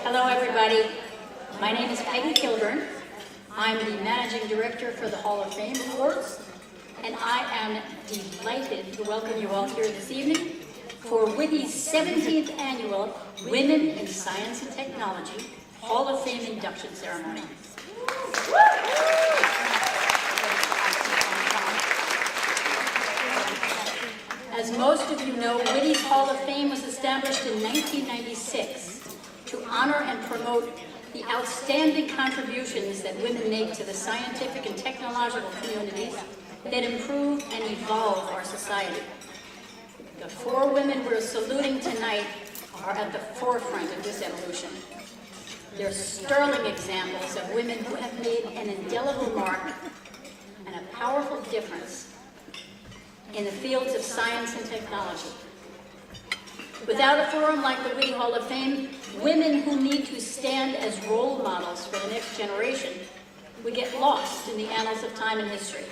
Hello, everybody. My name is Peggy Kilburn. I'm the Managing Director for the Hall of Fame Awards, and I am delighted to welcome you all here this evening for WITI's 17th Annual Women in Science and Technology Hall of Fame induction ceremony. As most of you know, WITI's Hall of Fame was established in 1996 to honor and promote the outstanding contributions that women make to the scientific and technological communities that improve and evolve our society. The four women we're saluting tonight are at the forefront of this evolution. They're sterling examples of women who have made an indelible mark and a powerful difference in the fields of science and technology. Without a forum like the WITI Hall of Fame, women who need to stand as role models for the next generation would get lost in the annals of time and history.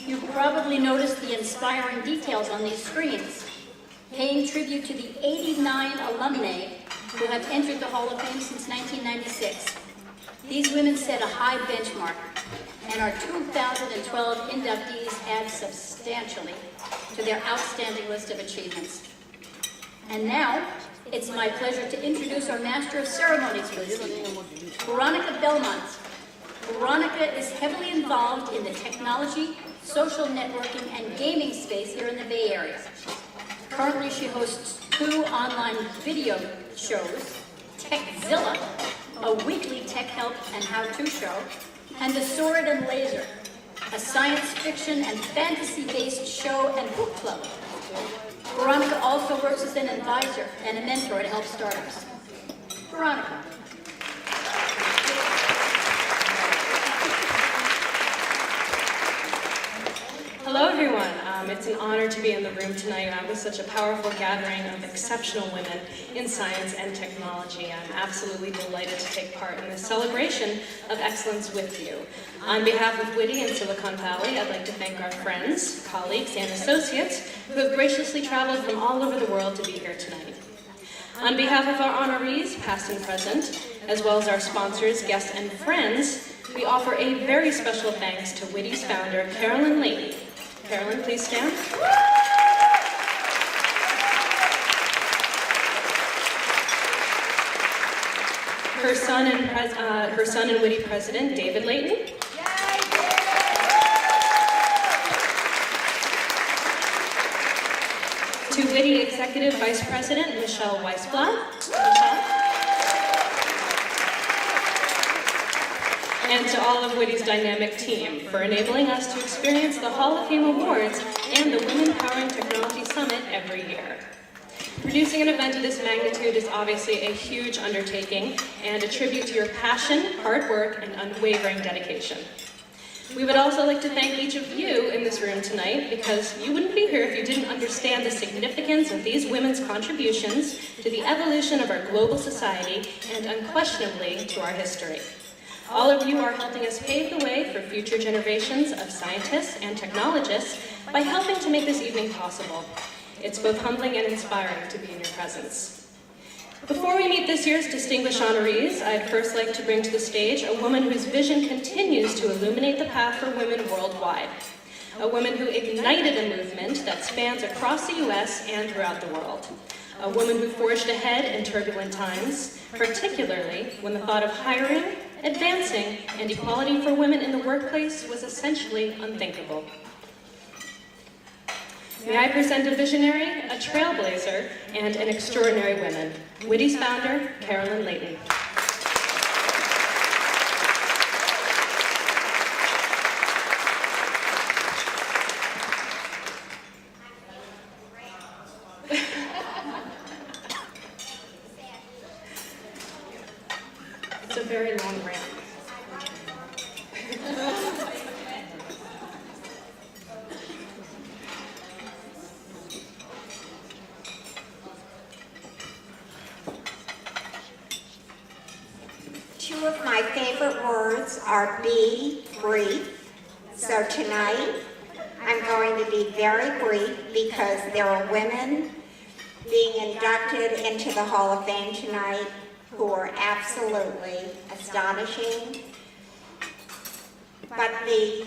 You've probably noticed the inspiring details on these screens, paying tribute to the 89 alumni who have entered the Hall of Fame since 1996. These women set a high benchmark, and our 2012 inductees add substantially to their outstanding list of achievements. And now, it's my pleasure to introduce our Master of Ceremonies for this evening, Veronica Belmont. Veronica is heavily involved in the technology, social networking, and gaming space here in the Bay Area. Currently, she hosts 2 online video shows, Techzilla, a weekly tech help and how-to show, and The Sword and Laser, a science fiction and fantasy-based show and book club. Veronica also works as an advisor and a mentor to help startups. Veronica. Hello, everyone. It's an honor to be in the room tonight with such a powerful gathering of exceptional women in science and technology. I'm absolutely delighted to take part in this celebration of excellence with you. On behalf of WITI and Silicon Valley, I'd like to thank our friends, colleagues, and associates who have graciously traveled from all over the world to be here tonight. On behalf of our honorees, past and present, as well as our sponsors, guests, and friends, we offer a very special thanks to WITI's founder, Carolyn Layton. Carolyn, please stand. Her son and WITI president, David Layton. To WITI executive vice president, Michelle Weisblatt. And to all of WITI's dynamic team for enabling us to experience the Hall of Fame Awards and the Women Powering Technology Summit every year. Producing an event of this magnitude is obviously a huge undertaking and a tribute to your passion, hard work, and unwavering dedication. We would also like to thank each of you in this room tonight because you wouldn't be here if you didn't understand the significance of these women's contributions to the evolution of our global society and unquestionably to our history. All of you are helping us pave the way for future generations of scientists and technologists by helping to make this evening possible. It's both humbling and inspiring to be in your presence. Before we meet this year's distinguished honorees, I'd first like to bring to the stage a woman whose vision continues to illuminate the path for women worldwide. A woman who ignited a movement that spans across the US and throughout the world. A woman who forged ahead in turbulent times, particularly when the thought of hiring, advancing, and equality for women in the workplace was essentially unthinkable. May I present a visionary, a trailblazer, and an extraordinary woman, WITI's founder, Carolyn Layton. It's a very long ramp. Two of my favorite words are be brief. So tonight, I'm going to be very brief because there are women being inducted into the Hall of Fame tonight, who are absolutely astonishing. But the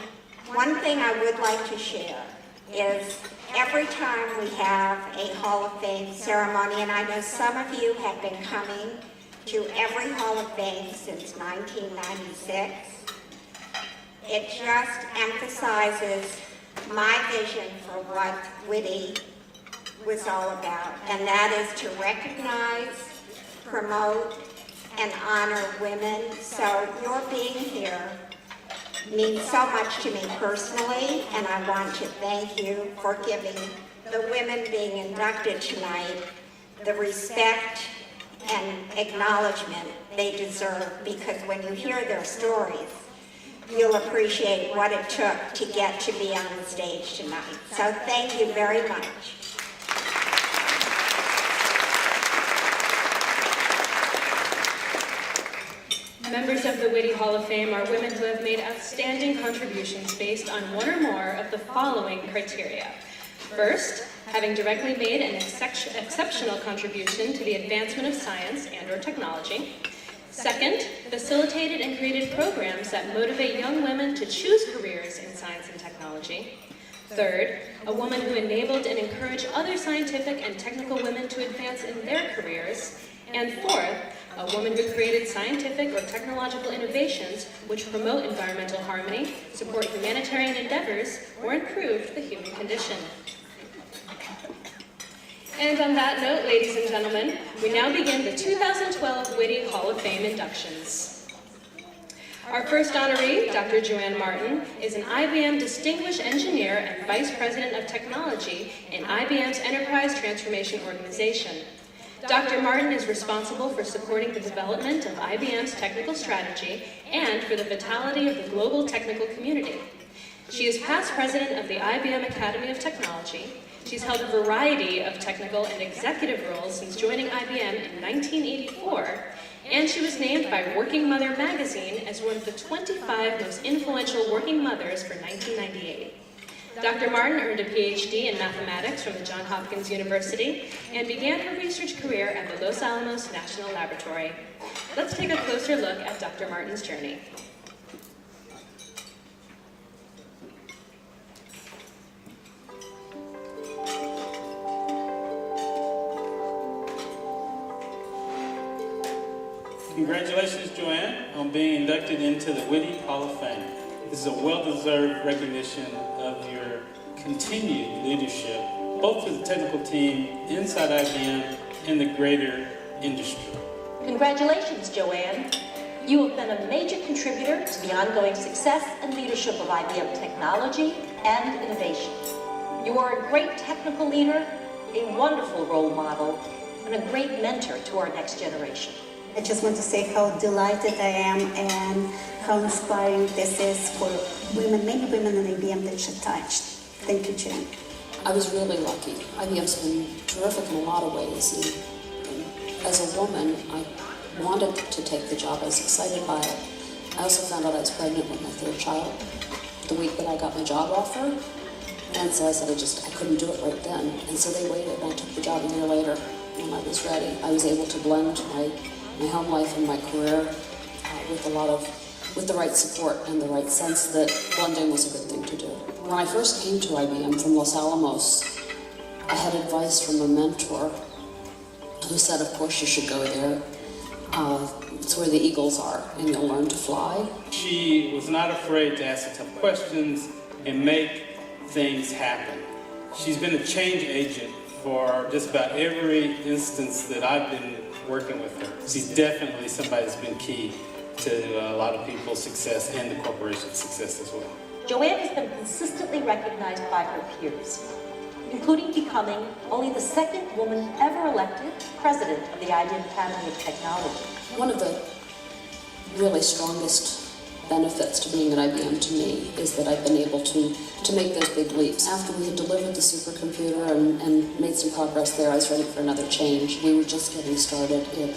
one thing I would like to share is every time we have a Hall of Fame ceremony, and I know some of you have been coming to every Hall of Fame since 1996, it just emphasizes my vision for what WITI was all about, and that is to recognize, promote, and honor women. So your being here means so much to me personally, and I want to thank you for giving the women being inducted tonight the respect and acknowledgement they deserve, because when you hear their stories, you'll appreciate what it took to get to be on the stage tonight. So thank you very much. Members of the WITI Hall of Fame are women who have made outstanding contributions based on one or more of the following criteria. First, having directly made an exceptional contribution to the advancement of science and/or technology. Second, facilitated and created programs that motivate young women to choose careers in science and technology. Third, a woman who enabled and encouraged other scientific and technical women to advance in their careers. And fourth, a woman who created scientific or technological innovations which promote environmental harmony, support humanitarian endeavors, or improve the human condition. And on that note, ladies and gentlemen, we now begin the 2012 WITI Hall of Fame inductions. Our first honoree, Dr. Joanne Martin, is an IBM Distinguished Engineer and Vice President of Technology in IBM's Enterprise Transformation Organization. Dr. Martin is responsible for supporting the development of IBM's technical strategy and for the vitality of the global technical community. She is past president of the IBM Academy of Technology. She's held a variety of technical and executive roles since joining IBM in 1984, and she was named by Working Mother magazine as one of the 25 most influential working mothers for 1998. Dr. Martin earned a PhD in mathematics from the Johns Hopkins University and began her research career at the Los Alamos National Laboratory. Let's take a closer look at Dr. Martin's journey. Congratulations, Joanne, on being inducted into the WITI Hall of Fame. This is a well-deserved recognition of your continued leadership, both to the technical team inside IBM and the greater industry. Congratulations, Joanne. You have been a major contributor to the ongoing success and leadership of IBM technology and innovation. You are a great technical leader, a wonderful role model, and a great mentor to our next generation. I just want to say how delighted I am and how inspiring this is for women, many women in IBM that you've touched. Thank you, Jen. I was really lucky. IBM's been terrific in a lot of ways. And as a woman, I wanted to take the job. I was excited by it. I also found out I was pregnant with my third child the week that I got my job offer. And so I said I couldn't do it right then. And so they waited, and I took the job a year later when I was ready. I was able to blend my home life and my career with the right support and the right sense that blending was a good thing to do. When I first came to IBM from Los Alamos, I had advice from a mentor who said, of course you should go there. It's where the eagles are, and you'll learn to fly. She was not afraid to ask the tough questions and make things happen. She's been a change agent for just about every instance that I've been working with her. She's definitely somebody that's been key to a lot of people's success and the corporation's success as well. Joanne has been consistently recognized by her peers, including becoming only the second woman ever elected president of the IBM Academy of Technology. One of the really strongest benefits to being at IBM to me is that I've been able to make those big leaps. After we had delivered the supercomputer and made some progress there, I was ready for another change. We were just getting started in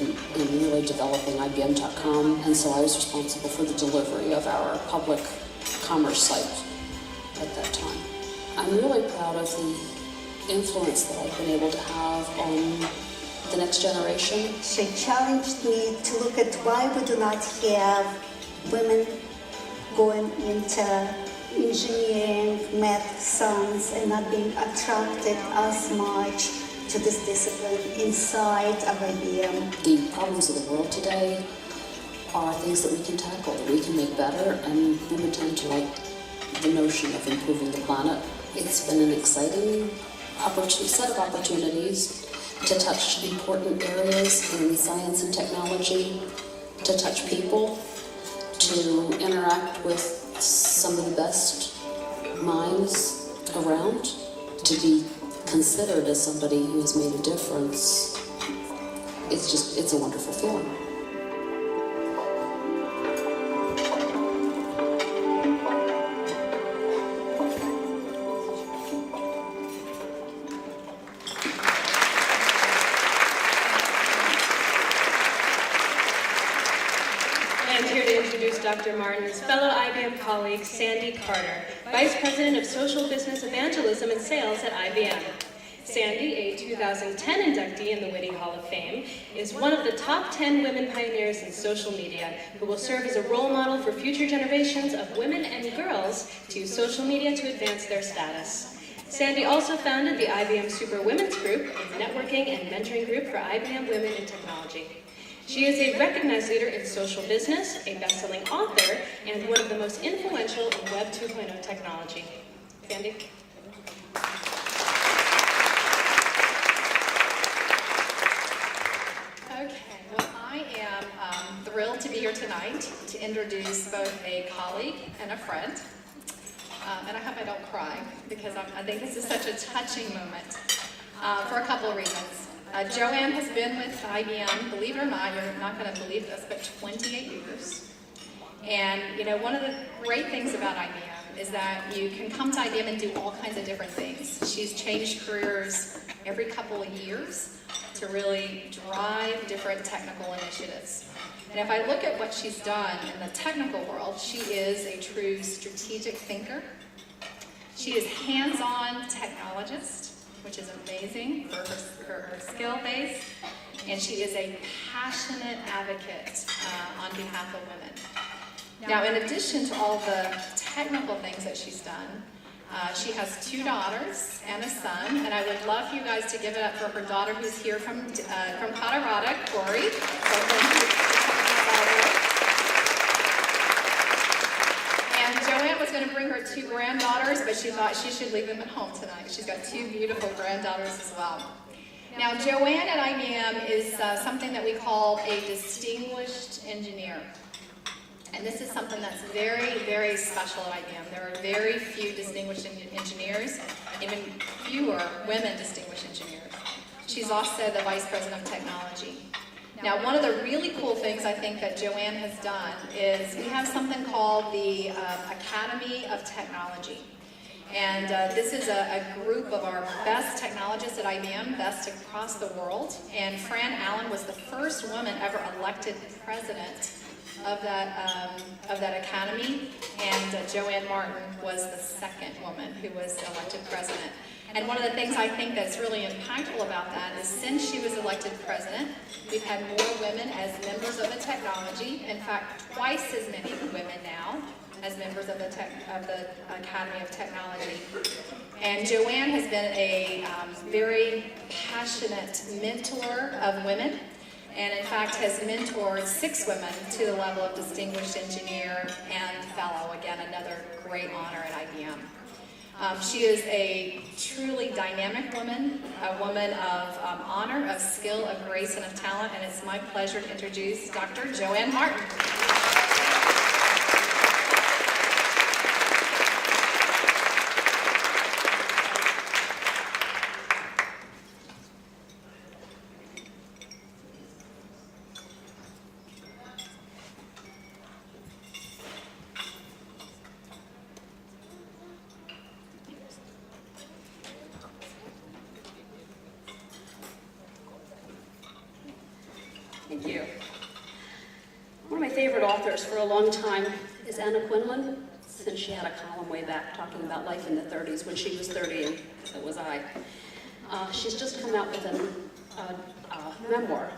really developing IBM.com, and so I was responsible for the delivery of our public commerce site at that time. I'm really proud of the influence that I've been able to have on the next generation. She challenged me to look at why we do not have women going into engineering, math, science, and not being attracted as much to this discipline inside of IBM. The problems of the world today are things that we can tackle, that we can make better, and women tend to like the notion of improving the planet. It's been an exciting set of opportunities to touch important areas in science and technology, to touch people, to interact with some of the best minds around, to be considered as somebody who has made a difference. It's a wonderful feeling. Dr. Martin's fellow IBM colleague, Sandy Carter, Vice President of Social Business Evangelism and Sales at IBM. Sandy, a 2010 inductee in the WITI Hall of Fame, is one of the top 10 women pioneers in social media who will serve as a role model for future generations of women and girls to use social media to advance their status. Sandy also founded the IBM Super Women's Group, a networking and mentoring group for IBM women in technology. She is a recognized leader in social business, a best-selling author, and one of the most influential in Web 2.0 technology. Sandy? Okay, well, I am thrilled to be here tonight to introduce both a colleague and a friend. And I hope I don't cry, because I think this is such a touching moment for a couple of reasons. Joanne has been with IBM, believe it or not, you're not going to believe this, but 28 years. And, you know, one of the great things about IBM is that you can come to IBM and do all kinds of different things. She's changed careers every couple of years to really drive different technical initiatives. And if I look at what she's done in the technical world, she is a true strategic thinker. She is hands-on technologist, which is amazing for her skill base, and she is a passionate advocate on behalf of women. Now, in addition to all the technical things that she's done, she has 2 daughters and a son, and I would love for you guys to give it up for her daughter who's here from Colorado, Corey. So thank you. And Joanne was going to bring her 2 granddaughters, but she thought she should leave them at home tonight. She's got 2 beautiful granddaughters as well. Now, Joanne at IBM is something that we call a distinguished engineer. And this is something that's very, very special at IBM. There are very few distinguished engineers, even fewer women distinguished engineers. She's also the Vice President of Technology. Now, one of the really cool things I think that Joanne has done is we have something called the Academy of Technology. And this is a group of our best technologists at IBM, best across the world. And Fran Allen was the first woman ever elected president of that academy. And Joanne Martin was the second woman who was elected president. And one of the things I think that's really impactful about that is since she was elected president, we've had more women as members of the technology. In fact, twice as many women now as members of the Academy of Technology. And Joanne has been a very passionate mentor of women, and in fact has mentored 6 women to the level of distinguished engineer and fellow. Again, another great honor at IBM. She is a truly dynamic woman, a woman of honor, of skill, of grace, and of talent, and it's my pleasure to introduce Dr. Joanne Martin. Thank you. One of my favorite authors for a long time is Anna Quinlan, since she had a column way back talking about life in the 30s when she was 30 and so was I. She's just come out with a memoir,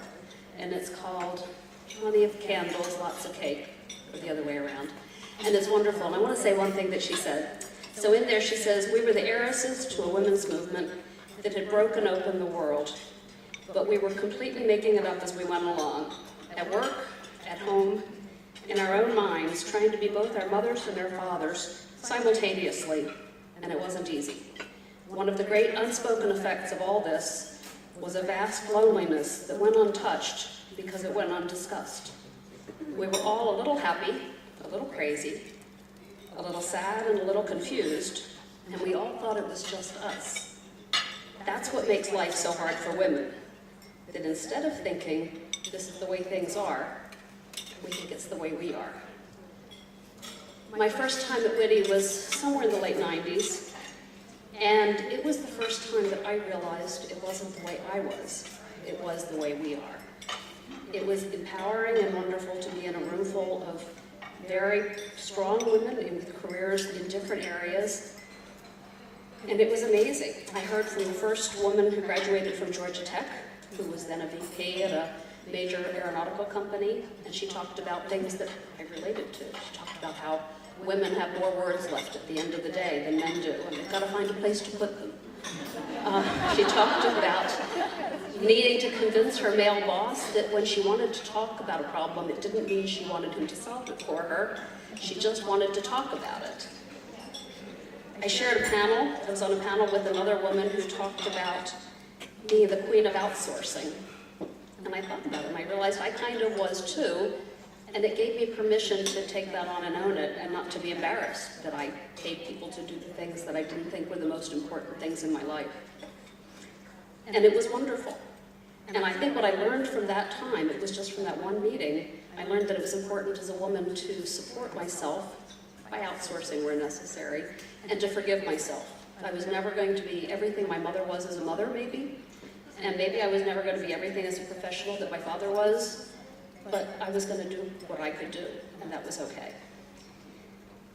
and it's called Plenty of Candles, Lots of Cake, or the other way around. And it's wonderful. And I want to say one thing that she said. So in there she says, we were the heiresses to a women's movement that had broken open the world, but we were completely making it up as we went along, at work, at home, in our own minds, trying to be both our mothers and our fathers simultaneously, and it wasn't easy. One of the great unspoken effects of all this was a vast loneliness that went untouched because it went undiscussed. We were all a little happy, a little crazy, a little sad and a little confused, and we all thought it was just us. That's what makes life so hard for women, that instead of thinking, this is the way things are, we think it's the way we are. My first time at WITI was somewhere in the late 90s, and it was the first time that I realized it wasn't the way I was, it was the way we are. It was empowering and wonderful to be in a room full of very strong women with careers in different areas, and it was amazing. I heard from the first woman who graduated from Georgia Tech, who was then a VP at a major aeronautical company, and she talked about things that I related to. She talked about how women have more words left at the end of the day than men do, and they've got to find a place to put them. She talked about needing to convince her male boss that when she wanted to talk about a problem, it didn't mean she wanted him to solve it for her. She just wanted to talk about it. I shared a panel. I was on a panel with another woman who talked about being the queen of outsourcing. And I thought about it, and I realized I kind of was too, and it gave me permission to take that on and own it, and not to be embarrassed that I paid people to do the things that I didn't think were the most important things in my life. And it was wonderful. And I think what I learned from that time, it was just from that one meeting, I learned that it was important as a woman to support myself by outsourcing where necessary, and to forgive myself. I was never going to be everything my mother was as a mother, maybe, and maybe I was never going to be everything as a professional that my father was, but I was going to do what I could do, and that was okay.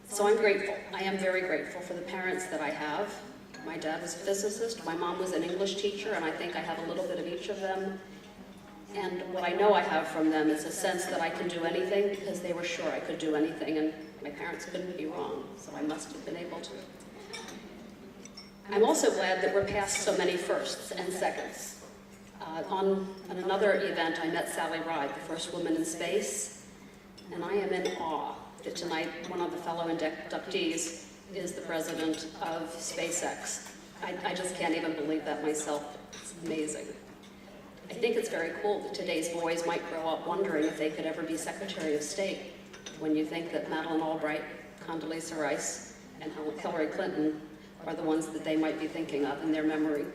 So I'm grateful. I am very grateful for the parents that I have. My dad was a physicist, my mom was an English teacher, and I think I have a little bit of each of them. And what I know I have from them is a sense that I can do anything because they were sure I could do anything, and my parents couldn't be wrong, so I must have been able to. I'm also glad that we're past so many firsts and seconds. On another event, I met Sally Ride, the first woman in space, and I am in awe that tonight one of the fellow inductees is the president of SpaceX. I just can't even believe that myself. It's amazing. I think it's very cool that today's boys might grow up wondering if they could ever be Secretary of State, when you think that Madeleine Albright, Condoleezza Rice, and Hillary Clinton are the ones that they might be thinking of in their memory.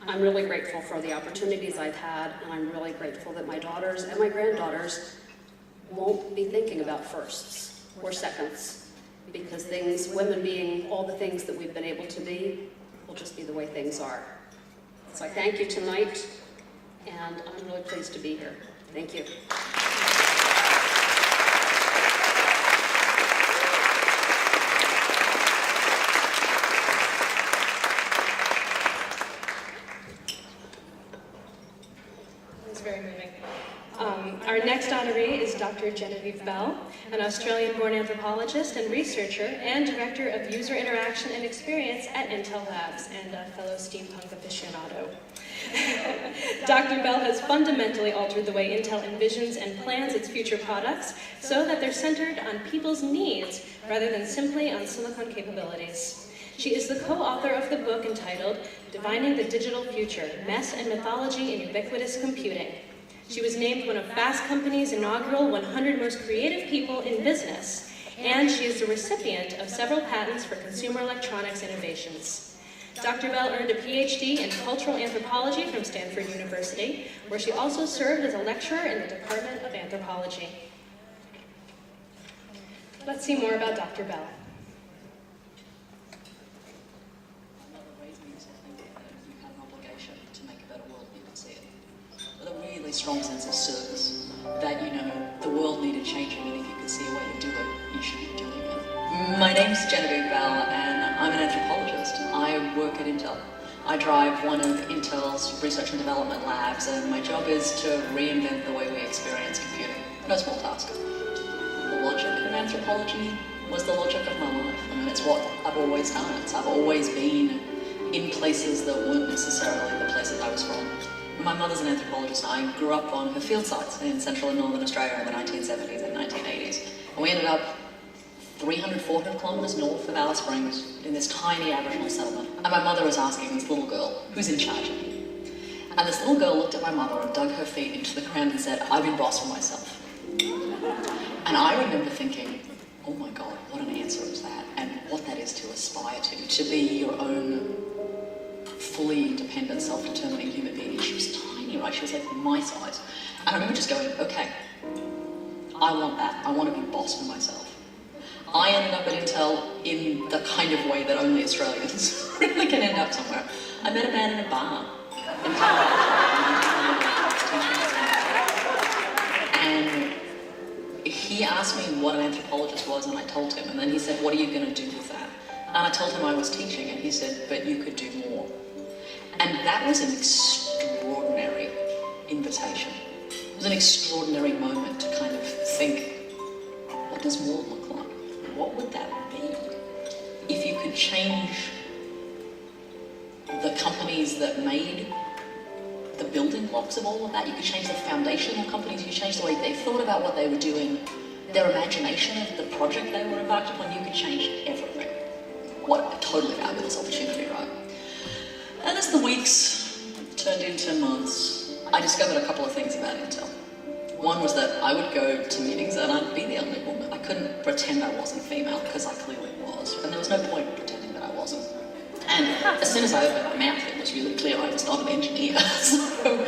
I'm really grateful for the opportunities I've had, and I'm really grateful that my daughters and my granddaughters won't be thinking about firsts or seconds, because women being all the things that we've been able to be, will just be the way things are. So I thank you tonight, and I'm really pleased to be here. Thank you. Very moving. Our next honoree is Dr. Genevieve Bell, an Australian-born anthropologist and researcher and director of user interaction and experience at Intel Labs, and a fellow steampunk aficionado. Dr. Bell has fundamentally altered the way Intel envisions and plans its future products so that they're centered on people's needs rather than simply on silicon capabilities. She is the co-author of the book entitled Divining the Digital Future, Mess and Mythology in Ubiquitous Computing. She was named one of Fast Company's inaugural 100 Most Creative People in Business, and she is the recipient of several patents for consumer electronics innovations. Dr. Bell earned a PhD in cultural anthropology from Stanford University, where she also served as a lecturer in the Department of Anthropology. Let's see more about Dr. Bell. Really strong sense of service, that the world needed changing, and if you could see a way to do it, you should be doing it. My name's Genevieve Bell, and I'm an anthropologist. I work at Intel. I drive one of Intel's research and development labs, and my job is to reinvent the way we experience computing. No small task. The logic of anthropology was the logic of my life. I mean, it's what I've always done. I've always been in places that weren't necessarily the places I was from. My mother's an anthropologist. I grew up on her field sites in central and northern Australia in the 1970s and 1980s. And we ended up 300, 400 kilometres north of Alice Springs in this tiny Aboriginal settlement. And my mother was asking this little girl, who's in charge of you? And this little girl looked at my mother and dug her feet into the ground and said, I've been boss for myself. And I remember thinking, oh my God, what an answer is that? And what that is to aspire to be your own fully independent, self-determining human being. She was tiny, right? She was like my size. And I remember just going, okay, I want that. I want to be boss for myself. I ended up at Intel in the kind of way that only Australians really can end up somewhere. I met a man in a bar in Palo Alto, and he asked me what an anthropologist was, and I told him, and then he said, what are you going to do with that? And I told him I was teaching, and he said, but you could do more. And that was an extraordinary invitation. It was an extraordinary moment to kind of think, what does more look like? What would that be? If you could change the companies that made the building blocks of all of that, you could change the foundational companies, you could change the way they thought about what they were doing, their imagination of the project they were embarked upon, you could change everything. What a totally fabulous opportunity, right? And as the weeks turned into months, I discovered a couple of things about Intel. One was that I would go to meetings and I'd be the only woman. I couldn't pretend I wasn't female, because I clearly was, and there was no point in pretending that I wasn't. And as soon as I opened my mouth, it was really clear I was not an engineer. So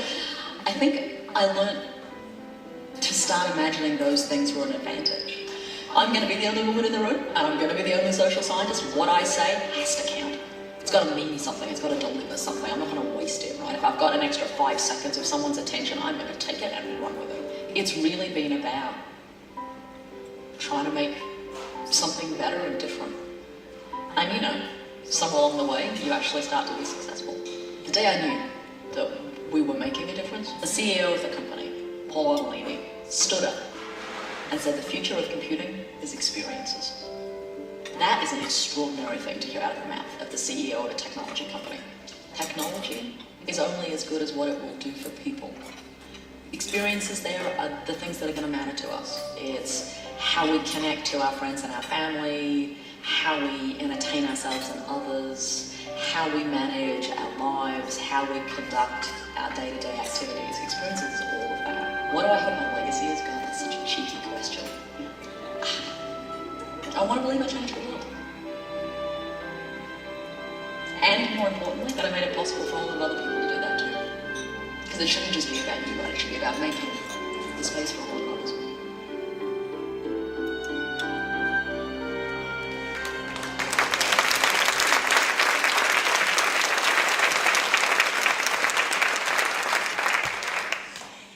I think I learned to start imagining those things were an advantage. I'm going to be the only woman in the room, and I'm going to be the only social scientist. What I say has to count. It's got to mean something, it's got to deliver something. I'm not going to waste it, right? If I've got an extra 5 seconds of someone's attention, I'm going to take it and run with it. It's really been about trying to make something better and different. And you know, somewhere along the way, you actually start to be successful. The day I knew that we were making a difference, the CEO of the company, Paul Oceanic, stood up and said the future of computing is experiences. That is an extraordinary thing to hear out of the mouth of the CEO of a technology company. Technology is only as good as what it will do for people. Experiences there are the things that are going to matter to us. It's how we connect to our friends and our family, how we entertain ourselves and others, how we manage our lives, how we conduct our day-to-day activities. Experiences is all of that. What do I hope my legacy is? God, that's such a cheeky question. I want to believe I changed the world. And more importantly, that I made it possible for all of other people to do that too. Because it shouldn't just be about you, right? It should be about making the space for all of others.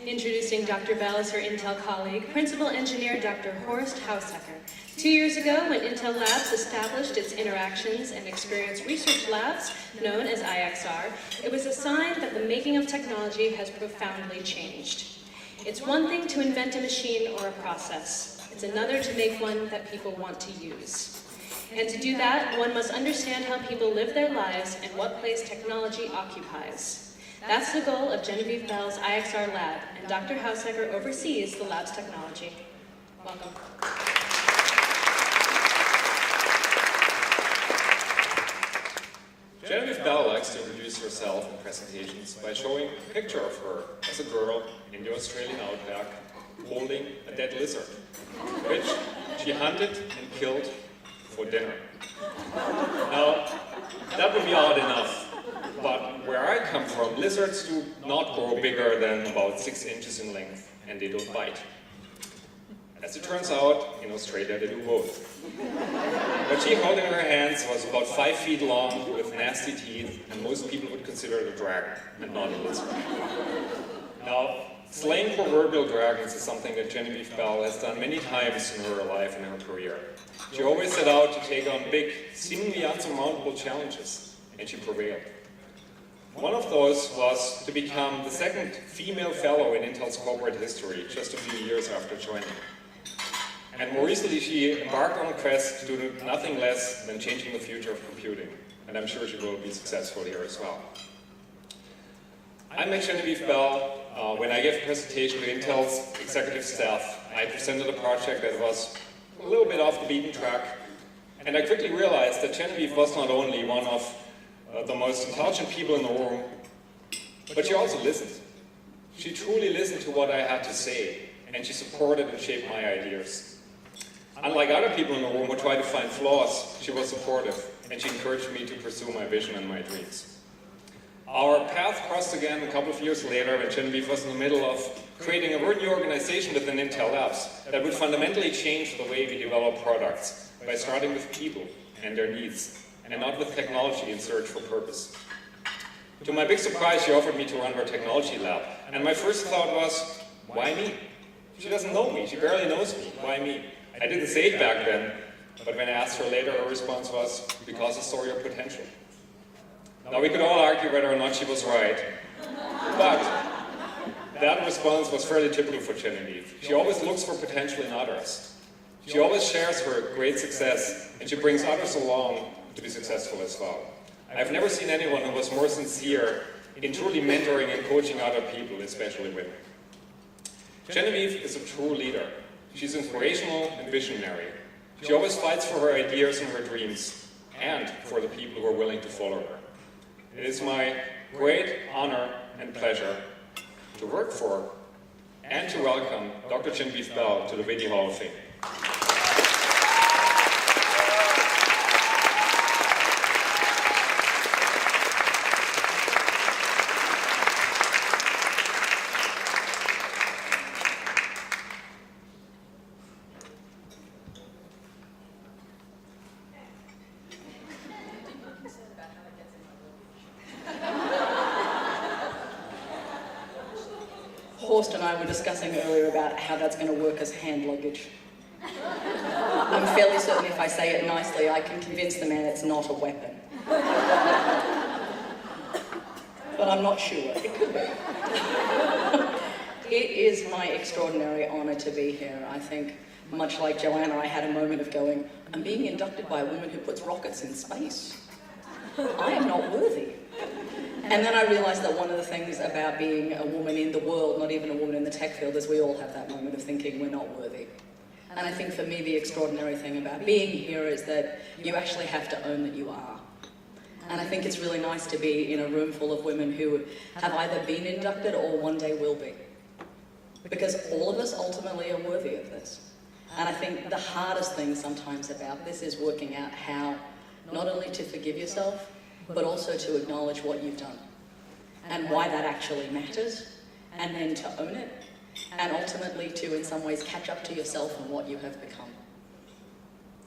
Introducing Dr. Bell as her Intel colleague, Principal Engineer Dr. Horst Haushacker. 2 years ago, when Intel Labs established its Interactions and Experience Research Labs, known as IXR, it was a sign that the making of technology has profoundly changed. It's one thing to invent a machine or a process. It's another to make one that people want to use. And to do that, one must understand how people live their lives and what place technology occupies. That's the goal of Genevieve Bell's IXR Lab, and Dr. Haushacker oversees the lab's technology. Welcome. Genevieve Bell likes to introduce herself in presentations by showing a picture of her as a girl in the Australian outback holding a dead lizard, which she hunted and killed for dinner. Now, that would be odd enough. But where I come from, lizards do not grow bigger than about 6 inches in length, and they don't bite. As it turns out, in Australia they do both. What she held in her hands was about 5 feet long, with nasty teeth, and most people would consider it a dragon, and not a lizard. Now, slaying proverbial dragons is something that Genevieve Bell has done many times in her life and her career. She always set out to take on big, seemingly unsurmountable challenges, and she prevailed. One of those was to become the second female fellow in Intel's corporate history, just a few years after joining. And more recently, she embarked on a quest to do nothing less than changing the future of computing. And I'm sure she will be successful here as well. I met Genevieve Bell when I gave a presentation to Intel's executive staff. I presented a project that was a little bit off the beaten track. And I quickly realized that Genevieve was not only one of the most intelligent people in the room, but she also listened. She truly listened to what I had to say, and she supported and shaped my ideas. Unlike other people in the room who tried to find flaws, she was supportive, and she encouraged me to pursue my vision and my dreams. Our path crossed again a couple of years later when Genevieve was in the middle of creating a very new organization within Intel Labs that would fundamentally change the way we develop products by starting with people and their needs, and not with technology in search for purpose. To my big surprise, she offered me to run her technology lab, and my first thought was, why me? She doesn't know me, she barely knows me, why me? I didn't say it back then, but when I asked her later, her response was, because I saw your potential. Now, we could all argue whether or not she was right, but that response was fairly typical for Genevieve. She always looks for potential in others. She always shares her great success, and she brings others along to be successful as well. I've never seen anyone who was more sincere in truly mentoring and coaching other people, especially women. Genevieve is a true leader. She's inspirational and visionary. She always fights for her ideas and her dreams, and for the people who are willing to follow her. It is my great honor and pleasure to work for and to welcome Dr. Genevieve Bell to the WITI Hall of Fame. Horst and I were discussing earlier about how that's going to work as hand luggage. I'm fairly certain if I say it nicely, I can convince the man it's not a weapon. But I'm not sure. It could be. It is my extraordinary honor to be here. I think, much like Joanne, I had a moment of going, I'm being inducted by a woman who puts rockets in space. I am not worthy. And then I realized that one of the things about being a woman in the world, not even a woman in the tech field, is we all have that moment of thinking we're not worthy. And I think for me the extraordinary thing about being here is that you actually have to own that you are. And I think it's really nice to be in a room full of women who have either been inducted or one day will be. Because all of us ultimately are worthy of this. And I think the hardest thing sometimes about this is working out how not only to forgive yourself, but also to acknowledge what you've done and why that actually matters, and then to own it, and ultimately to, in some ways, catch up to yourself and what you have become.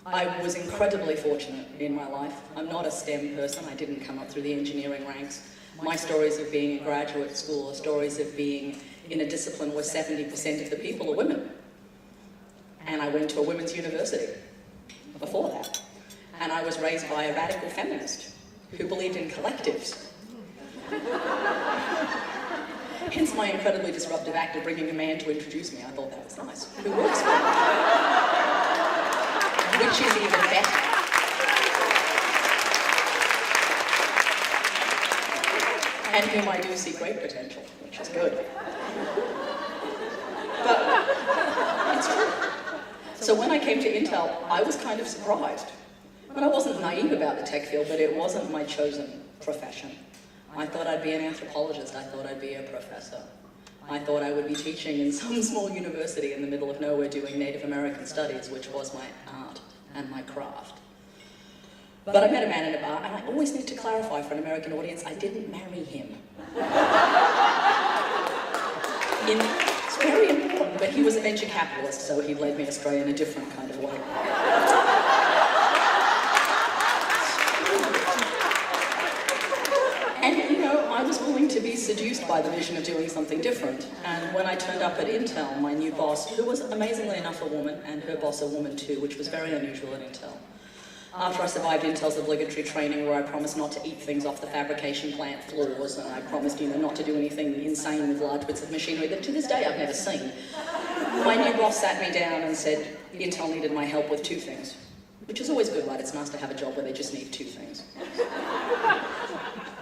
I was incredibly fortunate in my life. I'm not a STEM person. I didn't come up through the engineering ranks. My stories of being in graduate school are stories of being in a discipline where 70% of the people are women. And I went to a women's university before that. And I was raised by a radical feminist who believed in collectives. Hence my incredibly disruptive act of bringing a man to introduce me. I thought that was nice. Who works for me. Which is even better. And whom I do see great potential, which is good. But it's true. So when I came to Intel, I was kind of surprised. But I wasn't naive about the tech field, but it wasn't my chosen profession. I thought I'd be an anthropologist. I thought I'd be a professor. I thought I would be teaching in some small university in the middle of nowhere doing Native American studies, which was my art and my craft. But I met a man in a bar, and I always need to clarify for an American audience, I didn't marry him. It's very important, but he was a venture capitalist, so he led me astray in a different kind of way. And, you know, I was willing to be seduced by the vision of doing something different. And when I turned up at Intel, my new boss, who was amazingly enough a woman, and her boss a woman too, which was very unusual at Intel, After I survived Intel's obligatory training where I promised not to eat things off the fabrication plant floors, and I promised, not to do anything insane with large bits of machinery that to this day I've never seen, my new boss sat me down and said Intel needed my help with 2 things. Which is always good, right? It's nice to have a job where they just need 2 things.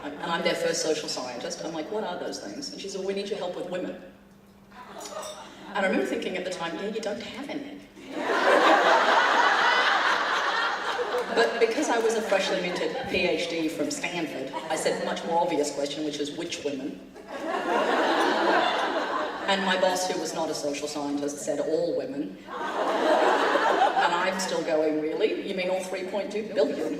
And I'm their first social scientist. I'm like, what are those things? And she said, we need your help with women. And I remember thinking at the time, yeah, you don't have any. But because I was a freshly minted PhD from Stanford, I said the much more obvious question, which is, which women? And my boss, who was not a social scientist, said all women. And I'm still going, really? You mean all 3.2 billion?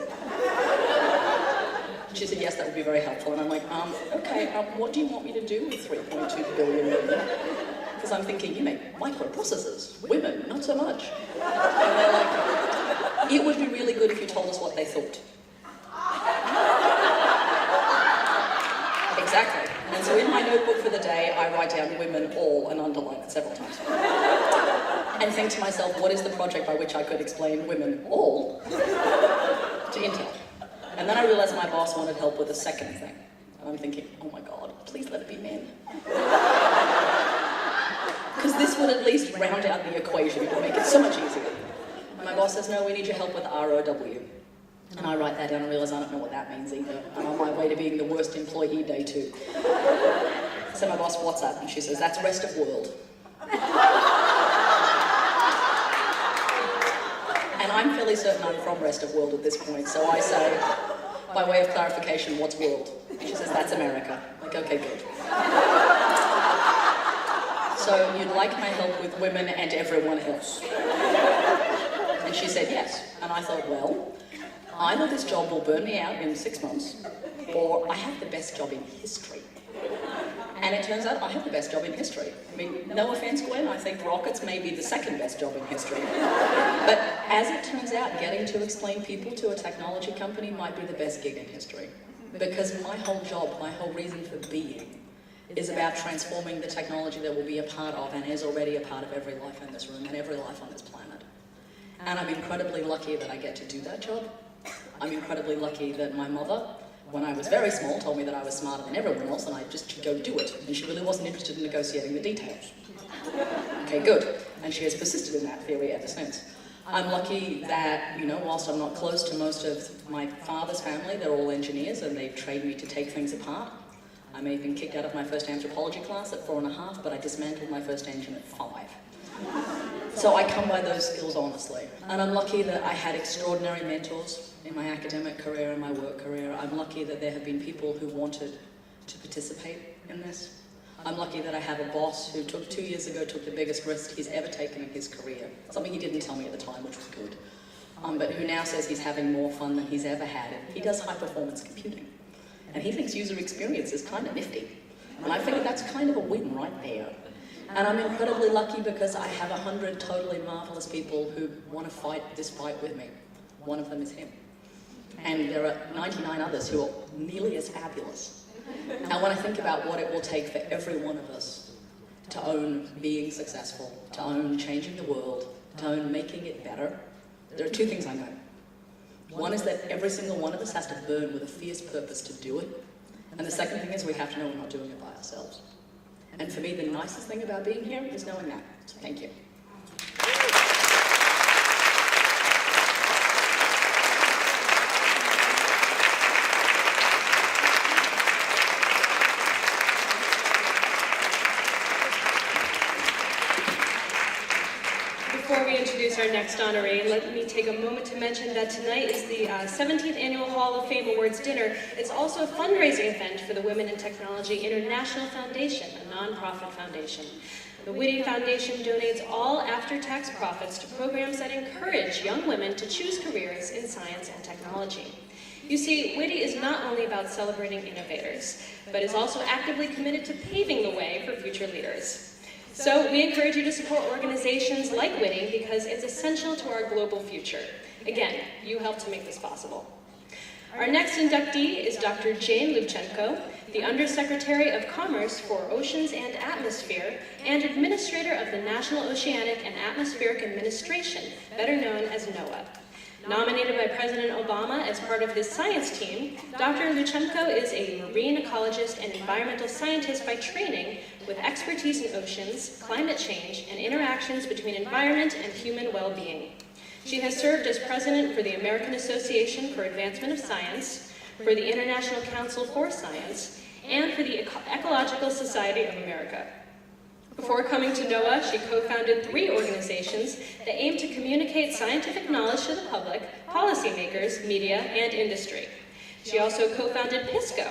She said, yes, that would be very helpful. And I'm like, okay, what do you want me to do with 3.2 billion women? Because I'm thinking, you make microprocessors. Women, not so much. And they're like, it would be really good if you told us what they thought. Exactly. And so in my notebook for the day, I write down women all and underline it several times. And think to myself, what is the project by which I could explain women all to Intel? And then I realized my boss wanted help with a second thing. And I'm thinking, oh my God, please let it be men. Because this would at least round out the equation and make it so much easier. And my boss says, no, we need your help with ROW. And I write that down and realize I don't know what that means either. I'm on my way to being the worst employee day 2. So my boss, what's that? And she says, that's rest of world. And I'm fairly certain I'm from rest of world at this point, so I say, by way of clarification, what's world? And she says, that's America. I'm like, okay, good. So you'd like my help with women and everyone else? And she said yes. And I thought, well, either this job will burn me out in 6 months, or I have the best job in history. And it turns out I have the best job in history. I mean, no offense, Gwynne, I think rockets may be the second best job in history. But as it turns out, getting to explain people to a technology company might be the best gig in history. Because my whole job, my whole reason for being, is about transforming the technology that will be a part of and is already a part of every life in this room and every life on this planet. And I'm incredibly lucky that I get to do that job. I'm incredibly lucky that my mother, when I was very small, told me that I was smarter than everyone else and I just should go do it. And she really wasn't interested in negotiating the details. Okay, good. And she has persisted in that theory ever since. I'm lucky that, whilst I'm not close to most of my father's family, they're all engineers and they've trained me to take things apart. I may have been kicked out of my first anthropology class at 4.5, but I dismantled my first engine at 5. So I come by those skills honestly. And I'm lucky that I had extraordinary mentors in my academic career and my work career. I'm lucky that there have been people who wanted to participate in this. I'm lucky that I have a boss who 2 years ago took the biggest risk he's ever taken in his career. Something he didn't tell me at the time, which was good. But who now says he's having more fun than he's ever had. He does high-performance computing. And he thinks user experience is kind of nifty. And I figure that's kind of a win right there. And I'm incredibly lucky because I have 100 totally marvelous people who want to fight this fight with me. One of them is him. And there are 99 others who are nearly as fabulous. And when I think about what it will take for every one of us to own being successful, to own changing the world, to own making it better, there are 2 things I know. One is that every single one of us has to burn with a fierce purpose to do it. And the second thing is we have to know we're not doing it by ourselves. And for me, the nicest thing about being here is knowing that. So thank you. Before we introduce our next honoree, let me take a moment to mention that tonight is the 17th Annual Hall of Fame Awards Dinner. It's also a fundraising event for the Women in Technology International Foundation, a nonprofit foundation. The WITI Foundation donates all after-tax profits to programs that encourage young women to choose careers in science and technology. You see, WITI is not only about celebrating innovators, but is also actively committed to paving the way for future leaders. So we encourage you to support organizations like WITI because it's essential to our global future. Again, you help to make this possible. Our next inductee is Dr. Jane Lubchenco, the Undersecretary of Commerce for Oceans and Atmosphere and Administrator of the National Oceanic and Atmospheric Administration, better known as NOAA. Nominated by President Obama as part of his science team, Dr. Lubchenco is a marine ecologist and environmental scientist by training with expertise in oceans, climate change, and interactions between environment and human well-being. She has served as president for the American Association for Advancement of Science, for the International Council for Science, and for the Ecological Society of America. Before coming to NOAA, she co-founded 3 organizations that aim to communicate scientific knowledge to the public, policymakers, media, and industry. She also co-founded PISCO,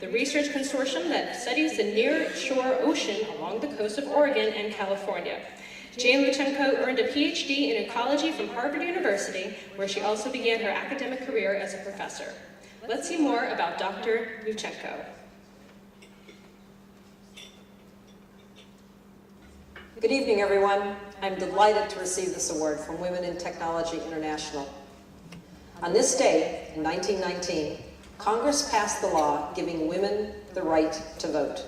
the research consortium that studies the near-shore ocean along the coast of Oregon and California. Jane Lubchenco earned a PhD in ecology from Harvard University, where she also began her academic career as a professor. Let's see more about Dr. Lubchenco. Good evening, everyone. I'm delighted to receive this award from Women in Technology International. On this day, in 1919, Congress passed the law giving women the right to vote.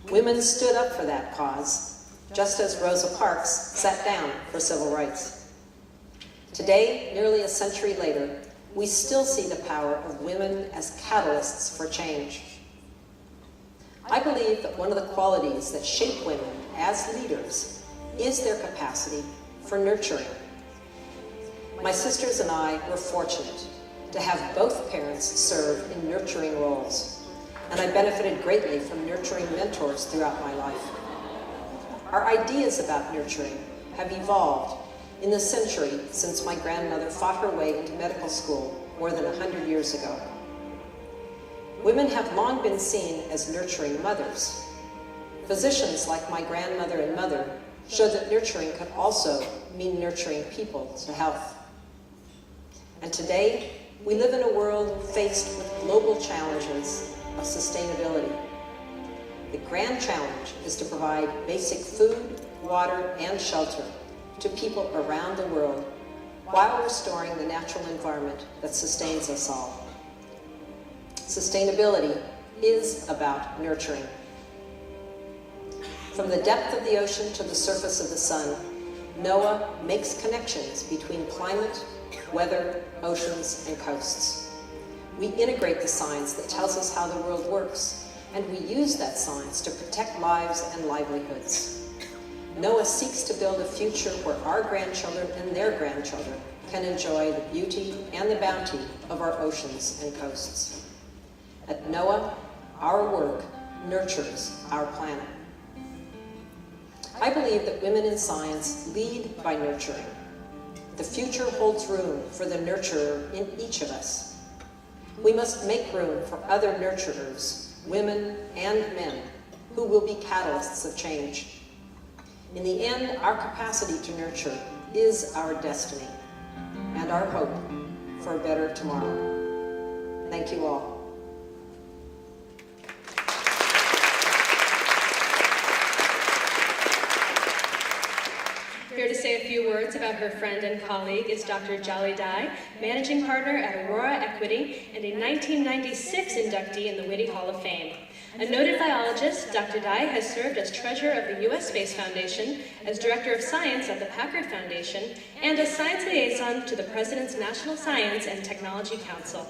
Women stood up for that cause, just as Rosa Parks sat down for civil rights. Today, nearly a century later, we still see the power of women as catalysts for change. I believe that one of the qualities that shape women as leaders is their capacity for nurturing. My sisters and I were fortunate to have both parents serve in nurturing roles, and I benefited greatly from nurturing mentors throughout my life. Our ideas about nurturing have evolved in the century since my grandmother fought her way into medical school more than 100 years ago. Women have long been seen as nurturing mothers. Physicians like my grandmother and mother showed that nurturing could also mean nurturing people to health. And today, we live in a world faced with global challenges of sustainability. The grand challenge is to provide basic food, water, and shelter to people around the world while restoring the natural environment that sustains us all. Sustainability is about nurturing. From the depth of the ocean to the surface of the sun, NOAA makes connections between climate, weather, oceans, and coasts. We integrate the science that tells us how the world works, and we use that science to protect lives and livelihoods. NOAA seeks to build a future where our grandchildren and their grandchildren can enjoy the beauty and the bounty of our oceans and coasts. At NOAA, our work nurtures our planet. I believe that women in science lead by nurturing. The future holds room for the nurturer in each of us. We must make room for other nurturers, women and men, who will be catalysts of change. In the end, our capacity to nurture is our destiny and our hope for a better tomorrow. Thank you all. Here to say a few words about her friend and colleague is Dr. Jolly Dye, managing partner at Aurora Equity and a 1996 inductee in the WITI Hall of Fame. A noted biologist, Dr. Dye has served as treasurer of the U.S. Space Foundation, as director of science at the Packard Foundation, and as science liaison to the President's National Science and Technology Council.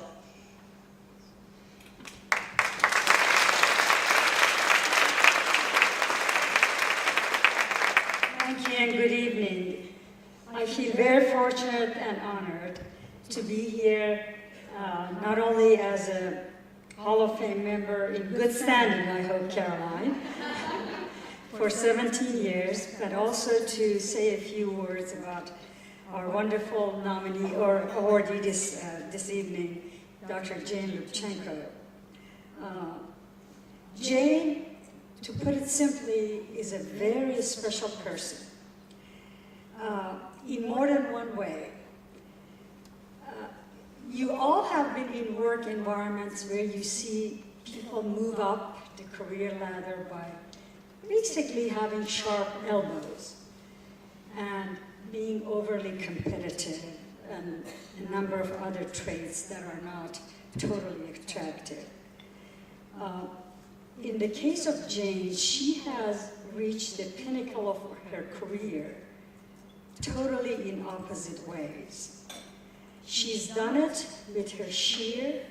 Thank you and good evening. I feel very fortunate and honored to be here, not only as a Hall of Fame member in good standing, I hope, Caroline, for 17 years, but also to say a few words about our wonderful nominee or awardee this evening, Dr. Jane Lubchenco. Jane, to put it simply, is a very special person in more than one way. You all have been in work environments where you see people move up the career ladder by basically having sharp elbows and being overly competitive and a number of other traits that are not totally attractive. In the case of Jane, she has reached the pinnacle of her career totally in opposite ways. She's done it with her sheer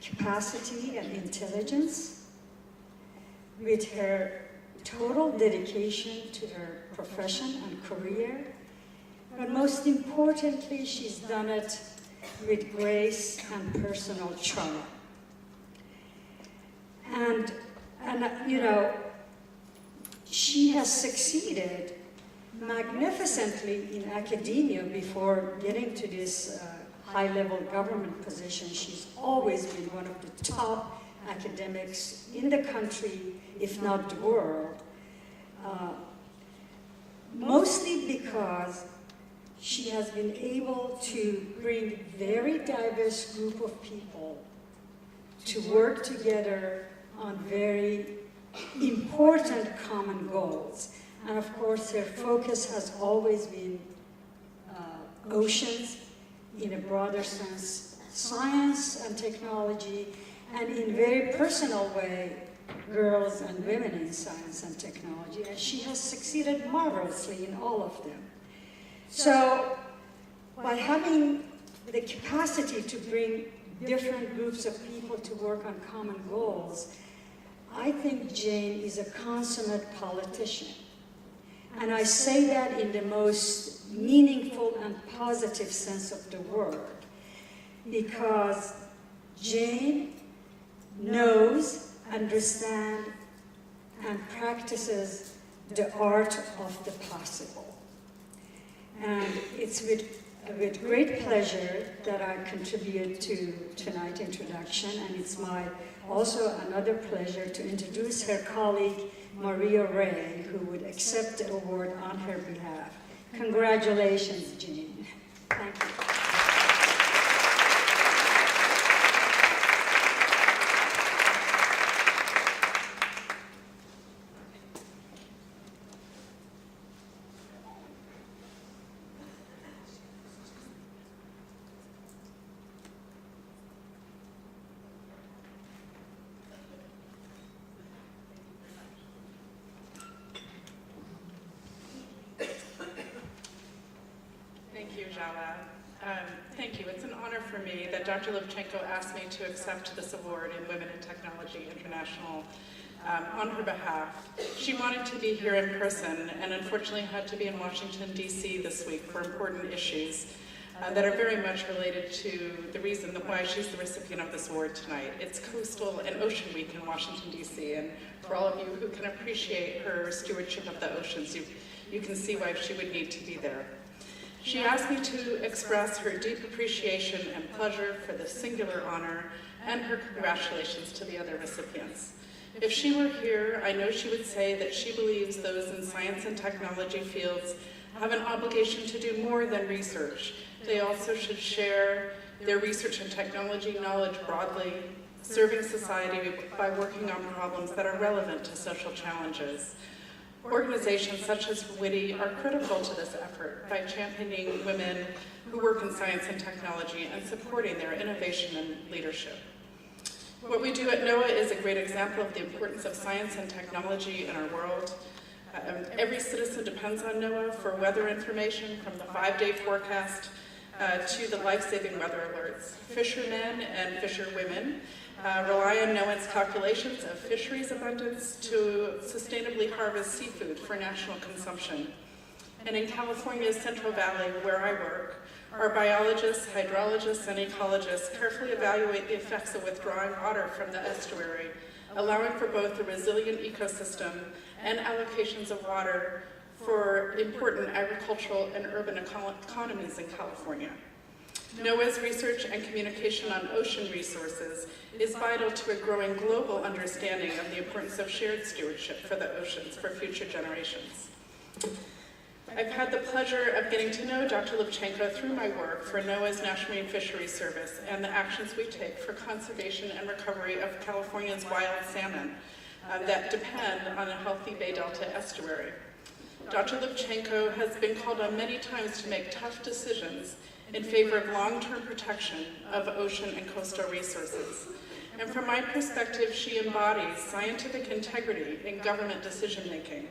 capacity and intelligence, with her total dedication to her profession and career, but most importantly, she's done it with grace and personal charm. And you know, she has succeeded magnificently in academia before getting to this high-level government position. She's always been one of the top academics in the country, if not the world, mostly because she has been able to bring very diverse group of people to work together on very important common goals. And of course, her focus has always been oceans, in a broader sense, science and technology, and in very personal way, girls and women in science and technology. And she has succeeded marvelously in all of them. So by having the capacity to bring different groups of people to work on common goals, I think Jane is a consummate politician. And I say that in the most meaningful and positive sense of the word, because Jane knows, understands, and practices the art of the possible. And it's with great pleasure that I contribute to tonight's introduction, and it's also another pleasure to introduce her colleague, Maria Ray, who would accept the award on her behalf. Congratulations, Jane. Thank you. Thank you, Jala. Thank you. It's an honor for me that Dr. Lubchenco asked me to accept this award in Women in Technology International on her behalf. She wanted to be here in person and unfortunately had to be in Washington, D.C. this week for important issues that are very much related to the reason why she's the recipient of this award tonight. It's Coastal and Ocean Week in Washington, D.C., and for all of you who can appreciate her stewardship of the oceans, you can see why she would need to be there. She asked me to express her deep appreciation and pleasure for this singular honor and her congratulations to the other recipients. If she were here, I know she would say that she believes those in science and technology fields have an obligation to do more than research. They also should share their research and technology knowledge broadly, serving society by working on problems that are relevant to social challenges. Organizations such as WITI are critical to this effort by championing women who work in science and technology and supporting their innovation and leadership. What we do at NOAA is a great example of the importance of science and technology in our world. Every citizen depends on NOAA for weather information, from the 5-day forecast to the life-saving weather alerts. Fishermen and fisherwomen rely on NOAA's calculations of fisheries abundance to sustainably harvest seafood for national consumption. And in California's Central Valley, where I work, our biologists, hydrologists, and ecologists carefully evaluate the effects of withdrawing water from the estuary, allowing for both a resilient ecosystem and allocations of water for important agricultural and urban economies in California. NOAA's research and communication on ocean resources is vital to a growing global understanding of the importance of shared stewardship for the oceans for future generations. I've had the pleasure of getting to know Dr. Lubchenco through my work for NOAA's National Marine Fisheries Service and the actions we take for conservation and recovery of California's wild salmon that depend on a healthy Bay Delta estuary. Dr. Lubchenco has been called on many times to make tough decisions in favor of long-term protection of ocean and coastal resources. And from my perspective, she embodies scientific integrity in government decision-making.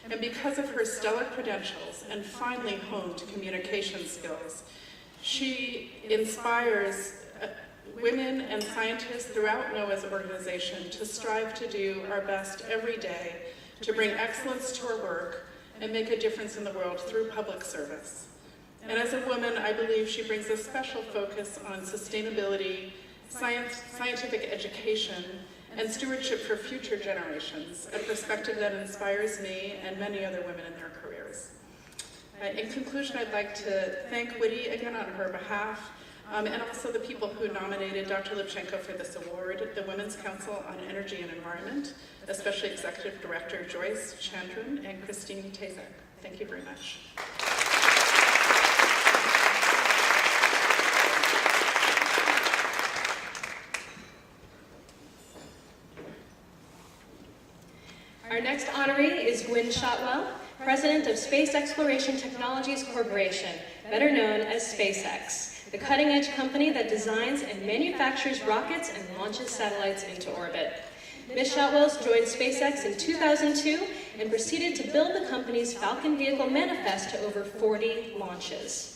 And because of her stellar credentials and finely honed communication skills, She inspires women and scientists throughout NOAA's organization to strive to do our best every day to bring excellence to our work and make a difference in the world through public service. And as a woman, I believe she brings a special focus on sustainability, scientific education, and stewardship for future generations, a perspective that inspires me and many other women in their careers. In conclusion, I'd like to thank WITI again on her behalf, and also the people who nominated Dr. Lubchenco for this award, the Women's Council on Energy and Environment, especially Executive Director Joyce Chandran and Christine Tazek. Thank you very much. Our next honoree is Gwynne Shotwell, President of Space Exploration Technologies Corporation, better known as SpaceX, the cutting-edge company that designs and manufactures rockets and launches satellites into orbit. Ms. Shotwell joined SpaceX in 2002 and proceeded to build the company's Falcon vehicle manifest to over 40 launches.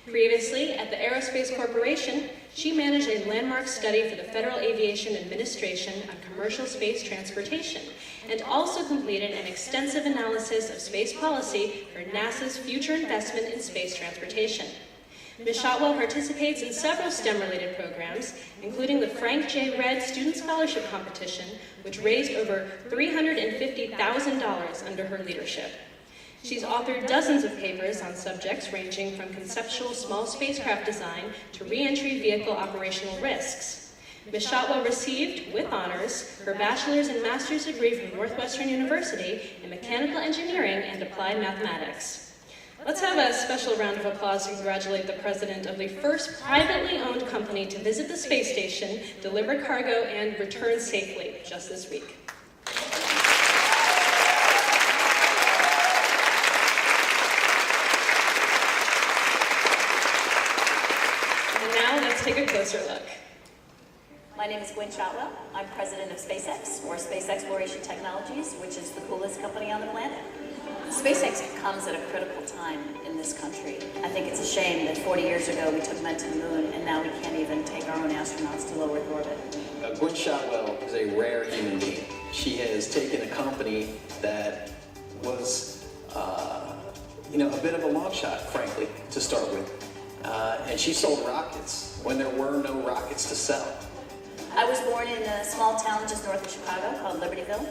Previously, at the Aerospace Corporation, she managed a landmark study for the Federal Aviation Administration on commercial space transportation, and also completed an extensive analysis of space policy for NASA's future investment in space transportation. Ms. Shotwell participates in several STEM-related programs, including the Frank J. Redd Student Scholarship Competition, which raised over $350,000 under her leadership. She's authored dozens of papers on subjects ranging from conceptual small spacecraft design to re-entry vehicle operational risks. Ms. Shotwell received, with honors, her bachelor's and master's degree from Northwestern University in mechanical engineering and applied mathematics. Let's have a special round of applause to congratulate the president of the first privately owned company to visit the space station, deliver cargo, and return safely just this week. And now let's take a closer look. My name is Gwynne Shotwell. I'm president of SpaceX, or Space Exploration Technologies, which is the coolest company on the planet. SpaceX comes at a critical time in this country. I think it's a shame that 40 years ago we took men to the moon, and now we can't even take our own astronauts to low Earth orbit. Gwynne Shotwell is a rare human being. She has taken a company that was, a bit of a long shot, frankly, to start with. And she sold rockets when there were no rockets to sell. I was born in a small town just north of Chicago called Libertyville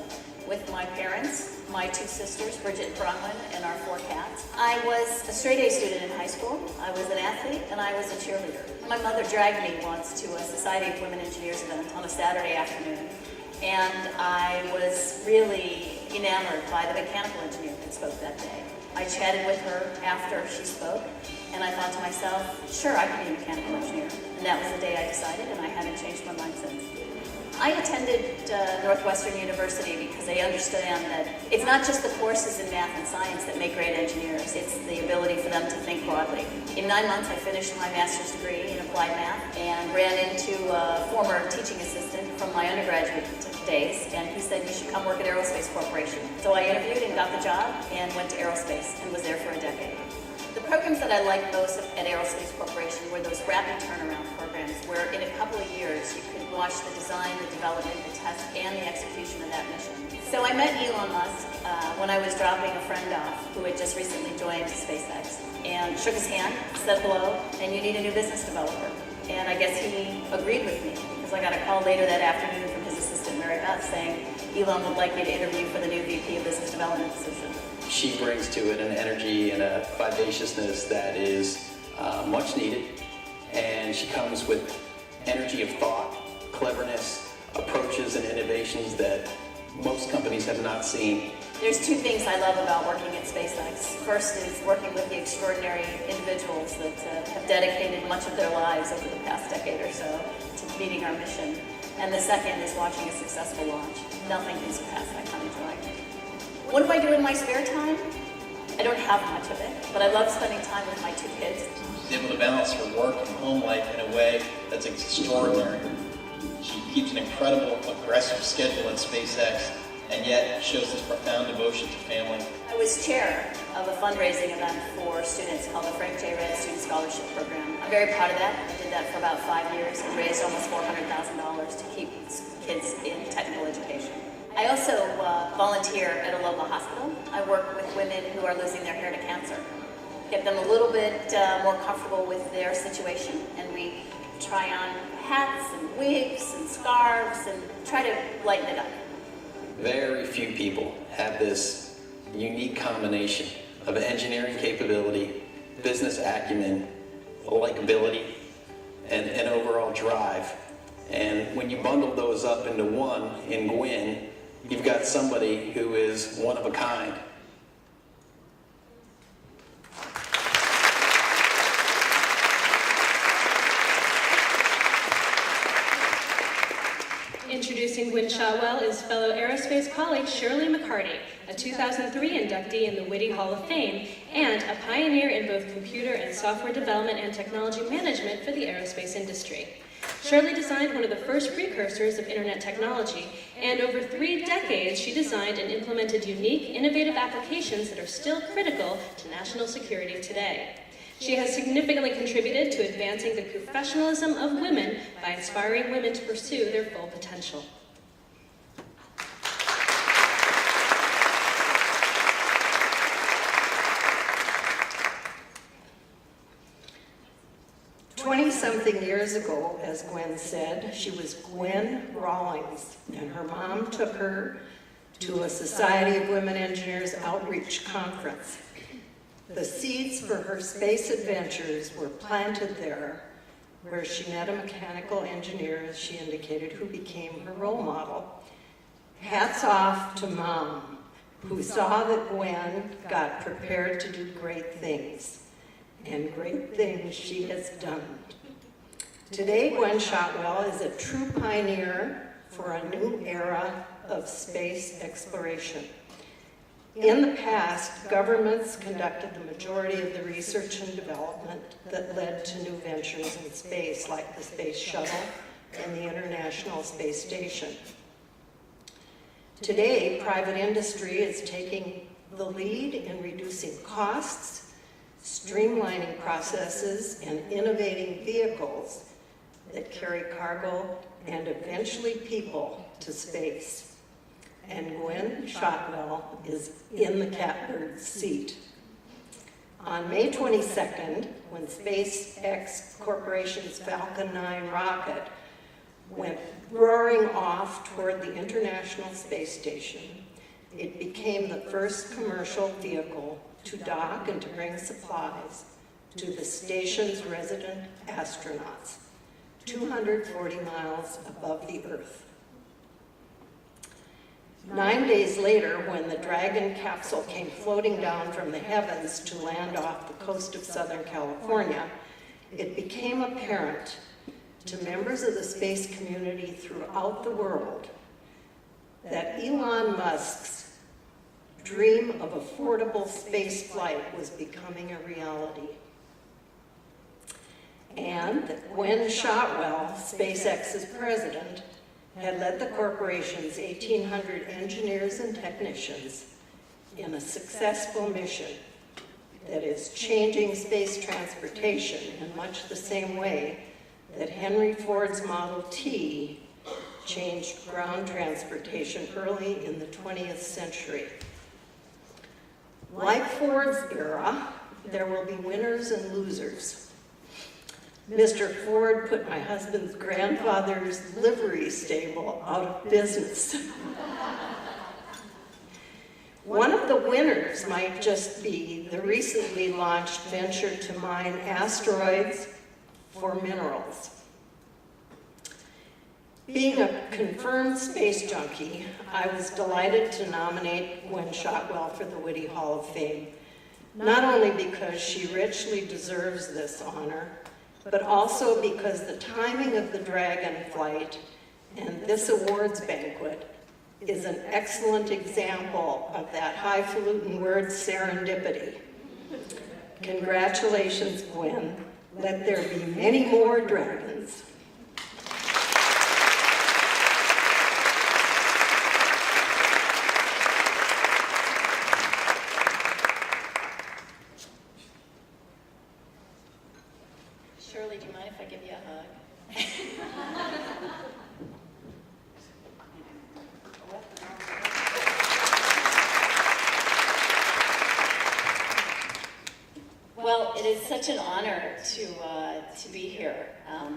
with my parents, my two sisters, Bridget and Bronwyn, and our 4 cats. I was a straight A student in high school. I was an athlete, and I was a cheerleader. My mother dragged me once to a Society of Women Engineers event on a Saturday afternoon, and I was really enamored by the mechanical engineer that spoke that day. I chatted with her after she spoke, and I thought to myself, sure, I could be a mechanical engineer. And that was the day I decided, and I haven't changed my mind since. I attended Northwestern University because I understand that it's not just the courses in math and science that make great engineers, it's the ability for them to think broadly. In 9 months, I finished my master's degree in applied math and ran into a former teaching assistant from my undergraduate days, and he said, you should come work at Aerospace Corporation. So I interviewed and got the job and went to Aerospace and was there for a decade. The programs that I liked most at Aerospace Corporation were those rapid turnaround programs where in a couple of years you could watch the design, the development, the test, and the execution of that mission. So I met Elon Musk when I was dropping a friend off who had just recently joined SpaceX and shook his hand, said hello, and you need a new business developer. And I guess he agreed with me because I got a call later that afternoon from his assistant Mary Beth saying Elon would like me to interview for the new VP of Business Development position. She brings to it an energy and a vivaciousness that is much needed, and she comes with energy of thought, cleverness, approaches and innovations that most companies have not seen. There's 2 things I love about working at SpaceX. First is working with the extraordinary individuals that have dedicated much of their lives over the past decade or so to meeting our mission. And the second is watching a successful launch. Nothing can surpass that kind of joy. What do I do in my spare time? I don't have much of it, but I love spending time with my 2 kids. She's able to balance her work and home life in a way that's extraordinary. She keeps an incredible, aggressive schedule at SpaceX, and yet shows this profound devotion to family. I was chair of a fundraising event for students called the Frank J. Red Student Scholarship Program. I'm very proud of that. I did that for about 5 years and raised almost $400,000 to keep kids in technical education. I also volunteer at a local hospital. I work with women who are losing their hair to cancer. Get them a little bit more comfortable with their situation, and we try on hats and wigs and scarves and try to lighten it up. Very few people have this unique combination of engineering capability, business acumen, likability, and overall drive. And when you bundle those up into one in Gwynne, you've got somebody who is one of a kind. Introducing Gwynne Shotwell is fellow aerospace colleague Shirley McCarty, a 2003 inductee in the WITI Hall of Fame, and a pioneer in both computer and software development and technology management for the aerospace industry. Shirley designed one of the first precursors of internet technology, and over 3 decades she designed and implemented unique, innovative applications that are still critical to national security today. She has significantly contributed to advancing the professionalism of women by inspiring women to pursue their full potential. Something years ago, as Gwen said, she was Gwynne Rawlings, and her mom took her to a Society of Women Engineers outreach conference. The seeds for her space adventures were planted there, where she met a mechanical engineer, as she indicated, who became her role model. Hats off to Mom, who saw that Gwen got prepared to do great things, and great things she has done. Today, Gwynne Shotwell is a true pioneer for a new era of space exploration. In the past, governments conducted the majority of the research and development that led to new ventures in space, like the Space Shuttle and the International Space Station. Today, private industry is taking the lead in reducing costs, streamlining processes, and innovating vehicles that carry cargo and eventually people to space. And Gwynne Shotwell is in the catbird seat. On May 22nd, when SpaceX Corporation's Falcon 9 rocket went roaring off toward the International Space Station, it became the first commercial vehicle to dock and to bring supplies to the station's resident astronauts, 240 miles above the Earth. 9 days later, when the Dragon capsule came floating down from the heavens to land off the coast of Southern California, it became apparent to members of the space community throughout the world that Elon Musk's dream of affordable space flight was becoming a reality. And that Gwynne Shotwell, SpaceX's president, had led the corporation's 1,800 engineers and technicians in a successful mission that is changing space transportation in much the same way that Henry Ford's Model T changed ground transportation early in the 20th century. Like Ford's era, there will be winners and losers. Mr. Ford put my husband's grandfather's livery stable out of business. One of the winners might just be the recently launched venture to mine asteroids for minerals. Being a confirmed space junkie, I was delighted to nominate Gwynne Shotwell for the WITI Hall of Fame, not only because she richly deserves this honor, but also because the timing of the Dragon flight and this awards banquet is an excellent example of that highfalutin word serendipity. Congratulations, Gwynne. Let there be many more dragons. Shirley, do you mind if I give you a hug? Well, it is such an honor to be here.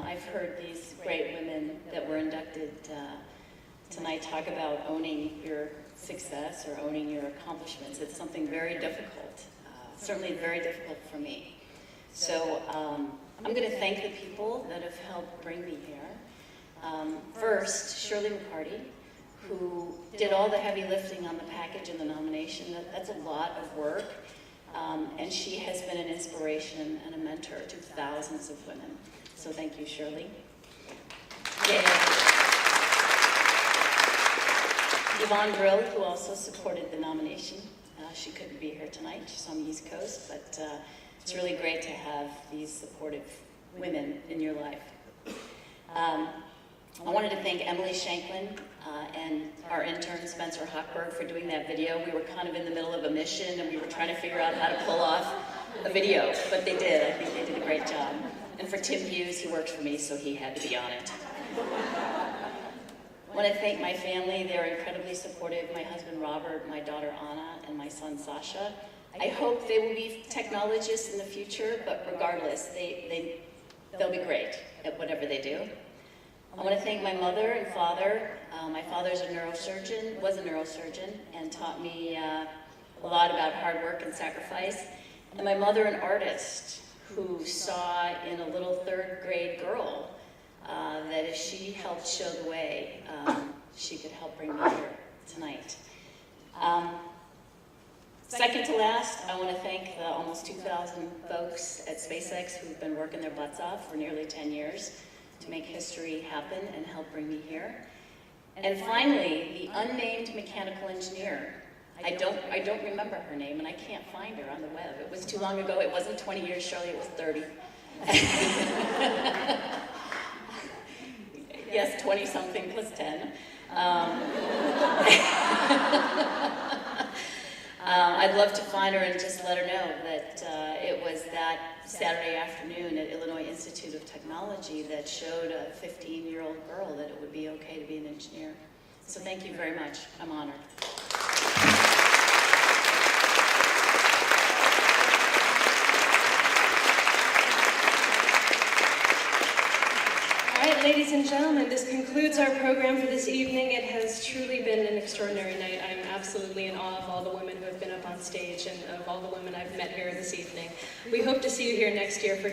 I've heard these great women that were inducted tonight talk about owning your success or owning your accomplishments. It's something very difficult, certainly very difficult for me. So I'm going to thank the people that have helped bring me here. First, Shirley McCarty, who did all the heavy lifting on the package and the nomination. That's a lot of work. And she has been an inspiration and a mentor to thousands of women. So thank you, Shirley. Yvonne Brill, who also supported the nomination. She couldn't be here tonight. She's on the East Coast, but it's really great to have these supportive women in your life. I wanted to thank Emily Shanklin and our intern Spencer Hochberg for doing that video. We were kind of in the middle of a mission and we were trying to figure out how to pull off a video, but they did. I think they did a great job. And for Tim Hughes, he works for me, so he had to be on it. I want to thank my family. They're incredibly supportive. My husband Robert, my daughter Anna, and my son Sasha. I hope they will be technologists in the future, but regardless, they'll be great at whatever they do. I want to thank my mother and father. My father's a neurosurgeon, was a neurosurgeon, and taught me a lot about hard work and sacrifice. And my mother, an artist, who saw in a little third grade girl that if she helped show the way, she could help bring me here tonight. Second to last, I want to thank the almost 2,000 folks at SpaceX who've been working their butts off for nearly 10 years to make history happen and help bring me here. And finally, the unnamed mechanical engineer. I don't remember her name, and I can't find her on the web. It was too long ago. It wasn't 20 years, Shirley, it was 30. Yes, 20-something plus 10. I'd love to find her and just let her know that it was that Saturday afternoon at Illinois Institute of Technology that showed a 15-year-old girl that it would be okay to be an engineer. So thank you very much. I'm honored. All right, ladies and gentlemen, this concludes our program for this evening. It has truly been an extraordinary night. I'm absolutely in awe of all the women who have been up on stage and of all the women I've met here this evening. We hope to see you here next year for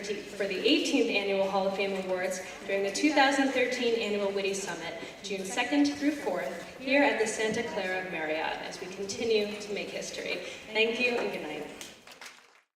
the 18th Annual Hall of Fame Awards during the 2013 Annual WITI Summit, June 2nd through 4th, here at the Santa Clara Marriott as we continue to make history. Thank you and good night.